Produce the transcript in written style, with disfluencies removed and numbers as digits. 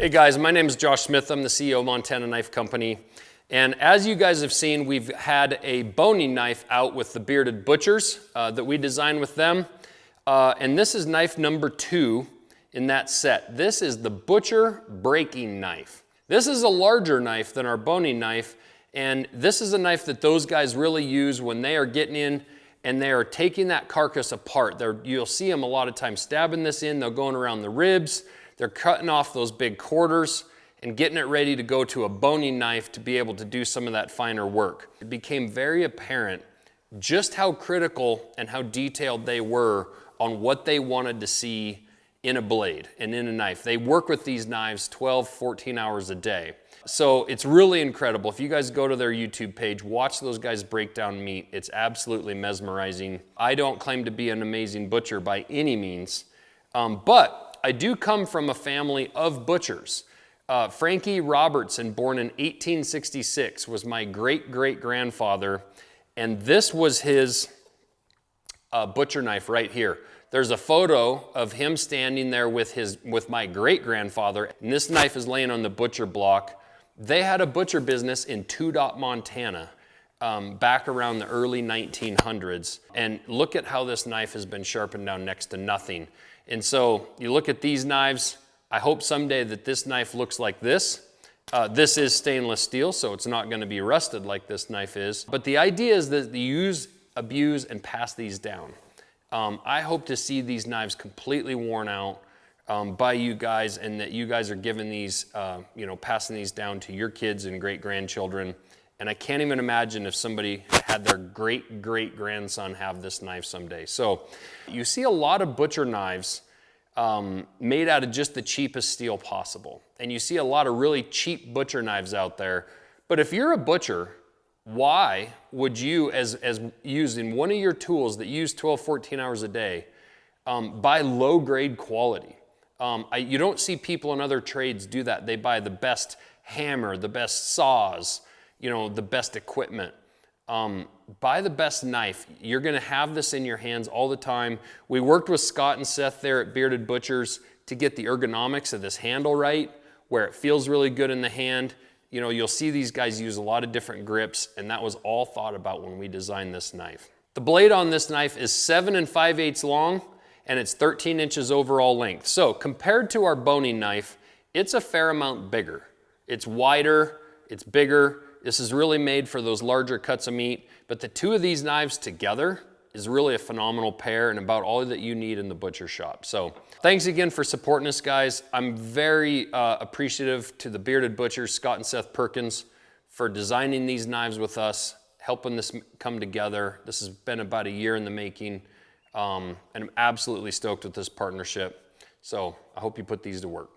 Hey guys, my name is Josh Smith. I'm the CEO of Montana Knife Company. And as you guys have seen, we've had a boning knife out with the Bearded Butchers that we designed with them. And this is knife number 2 in that set. This is the Butcher Breaking Knife. This is a larger knife than our boning knife. And this is a knife that those guys really use when they are getting in and they are taking that carcass apart. You'll see them a lot of times stabbing this in. They're going around the ribs. They're cutting off those big quarters and getting it ready to go to a boning knife to be able to do some of that finer work. It became very apparent just how critical and how detailed they were on what they wanted to see in a blade and in a knife. They work with these knives 12, 14 hours a day. So it's really incredible. If you guys go to their YouTube page, watch those guys break down meat. It's absolutely mesmerizing. I don't claim to be an amazing butcher by any means, but I do come from a family of butchers. Frankie Robertson, born in 1866, was my great-great-grandfather, and this was his butcher knife right here. There's a photo of him standing there with my great-grandfather, and this knife is laying on the butcher block. They had a butcher business in Two Dot, Montana, back around the early 1900s, and look at how this knife has been sharpened down next to nothing. And so you look at these knives, I hope someday that this knife looks like this. This is stainless steel, so it's not going to be rusted like this knife is. But the idea is that you use, abuse, and pass these down. I hope to see these knives completely worn out by you guys, and that you guys are giving these, passing these down to your kids and great-grandchildren. And I can't even imagine if somebody had their great-great-grandson have this knife someday. So you see a lot of butcher knives made out of just the cheapest steel possible. And you see a lot of really cheap butcher knives out there. But if you're a butcher, why would you, as using one of your tools that use 12, 14 hours a day, buy low-grade quality? You don't see people in other trades do that. They buy the best hammer, the best saws, the best equipment. Buy the best knife. You're going to have this in your hands all the time. We worked with Scott and Seth there at Bearded Butchers to get the ergonomics of this handle right, where it feels really good in the hand. You'll see these guys use a lot of different grips, and that was all thought about when we designed this knife. The blade on this knife is 7 5/8 long, and it's 13 inches overall length. So compared to our boning knife, it's a fair amount bigger. It's wider, it's bigger. This is really made for those larger cuts of meat, but the two of these knives together is really a phenomenal pair and about all that you need in the butcher shop. So thanks again for supporting us, guys. I'm very appreciative to the Bearded Butchers, Scott and Seth Perkins, for designing these knives with us, helping this come together. This has been about a year in the making, and I'm absolutely stoked with this partnership. So I hope you put these to work.